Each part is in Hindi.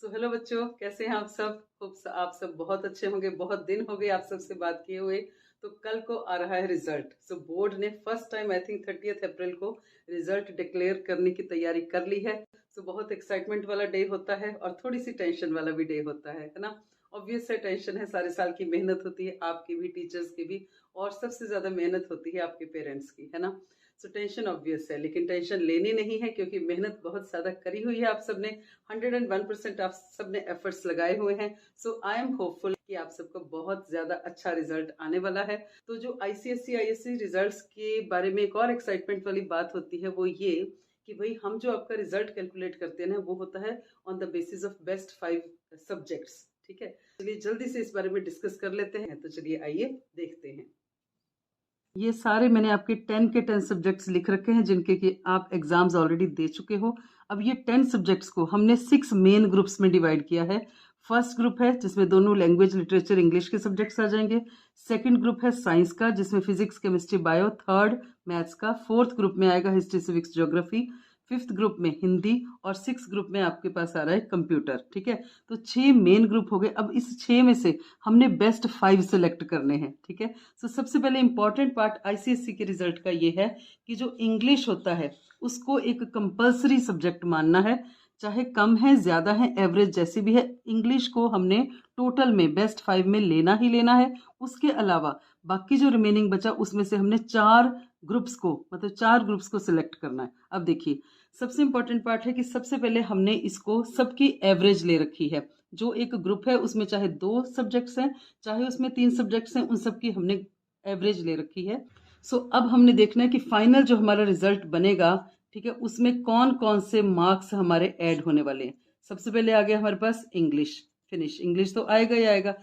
हेलो बच्चों, कैसे हैं आप सब? आप सब बहुत अच्छे होंगे। बहुत दिन हो गए आप सबसे बात किए हुए। तो कल को आ रहा है रिजल्ट। बोर्ड ने फर्स्ट टाइम आई थिंक 30 अप्रैल को रिजल्ट डिक्लेयर करने की तैयारी कर ली है। बहुत एक्साइटमेंट वाला डे होता है और थोड़ी सी टेंशन वाला भी डे होता है ना। ऑब्वियस है, टेंशन है, सारे साल की मेहनत होती है, आपकी भी, टीचर्स की भी, और सबसे ज्यादा मेहनत होती है आपके पेरेंट्स की, है ना। टेंशन ऑब्वियस है, लेकिन टेंशन लेनी नहीं है क्योंकि मेहनत बहुत ज्यादा करी हुई है आप सबने। 101% आप सबने एफर्ट्स लगाए हुए हैं। आई एम होपफुल कि आप सबको बहुत ज्यादा अच्छा रिजल्ट आने वाला है। तो जो आईसीएसई आईएससी रिजल्ट्स के बारे में एक और एक्साइटमेंट वाली बात होती है वो ये कि भाई हम जो आपका रिजल्ट कैलकुलेट करते हैं ना वो होता है on the basis of best 5 subjects. ठीक है, चलिए जल्दी से इस बारे में डिस्कस कर लेते हैं। तो चलिए आइए देखते हैं। ये सारे मैंने आपके 10 के 10 सब्जेक्ट्स लिख रखे हैं जिनके कि आप एग्जाम्स ऑलरेडी दे चुके हो। अब ये 10 सब्जेक्ट्स को हमने 6 मेन ग्रुप्स में डिवाइड किया है। फर्स्ट ग्रुप है जिसमें दोनों लैंग्वेज, लिटरेचर, इंग्लिश के सब्जेक्ट्स आ जाएंगे। सेकंड ग्रुप है साइंस का जिसमें physics, chemistry, bio. Third maths का। फोर्थ ग्रुप में आएगा history, civics, geography. Fifth group में हिंदी। और सिक्स ग्रुप में आपके पास आ रहा है कंप्यूटर। ठीक है, तो 6 मेन ग्रुप हो गए। अब इस 6 में से हमने बेस्ट 5 सेलेक्ट करने हैं। ठीक है, सबसे पहले इंपॉर्टेंट पार्ट आईसीएसई के रिजल्ट का ये है कि जो इंग्लिश होता है उसको एक कंपलसरी सब्जेक्ट मानना है, चाहे कम है, ज्यादा है, एवरेज जैसी भी है। इंग्लिश को हमने टोटल में बेस्ट 5 में लेना ही लेना है। उसके अलावा बाकी जो रिमेनिंग बचा उसमें से हमने 4 ग्रुप्स को सिलेक्ट करना है। अब देखिए, सबसे इंपॉर्टेंट पार्ट है कि सबसे पहले हमने इसको सबकी एवरेज ले रखी है। जो एक ग्रुप है उसमें चाहे 2 सब्जेक्ट्स हैं, चाहे उसमें 3 सब्जेक्ट्स हैं, उन सबकी हमने एवरेज ले रखी है। अब हमने देखना है कि फाइनल जो हमारा रिजल्ट बनेगा, ठीक है, उसमें कौन कौन से मार्क्स हमारे ऐड होने वाले हैं। सबसे पहले आ गया हमारे पास इंग्लिश। फिनिश, इंग्लिश तो आएगा ही आएगा।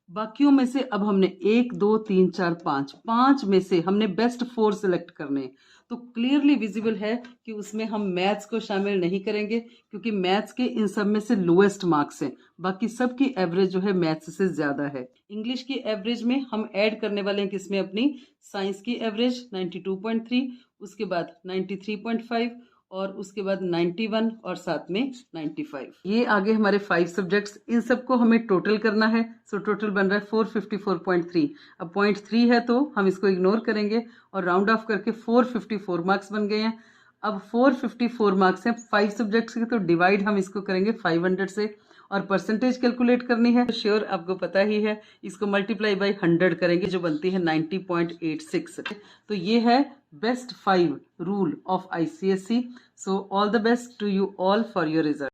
बाकियों में से अब हमने 1 2 3 4 5 में से हमने बेस्ट 4 सेलेक्ट करने हैं। तो क्लियरली विजिबल है कि उसमें हम मैथ्स को शामिल नहीं करेंगे क्योंकि मैथ्स के इन सब में से लोएस्ट मार्क्स हैं। बाकी सबकी एवरेज जो है मैथ्स से ज्यादा है। इंग्लिश की एवरेज में हम ऐड करने वाले हैं किसमें, अपनी साइंस की एवरेज 92.3, उसके बाद 93.5, और उसके बाद 91, और साथ में 95। ये आगे हमारे 5 सब्जेक्ट्स, इन सबको हमें टोटल करना है। टोटल बन रहा है 454.3। अब 0.3 है तो हम इसको इग्नोर करेंगे और राउंड ऑफ करके 454 मार्क्स बन गए हैं। अब 454 मार्क्स हैं 5 सब्जेक्ट्स के, तो डिवाइड हम इसको करेंगे 500 से, और परसेंटेज कैलकुलेट करनी है। श्योर आपको पता ही है, इसको मल्टीप्लाई बाय 100 करेंगे जो बनती है 90.86। तो ये है best 5 rule of ICSE. All the best to you all for your result.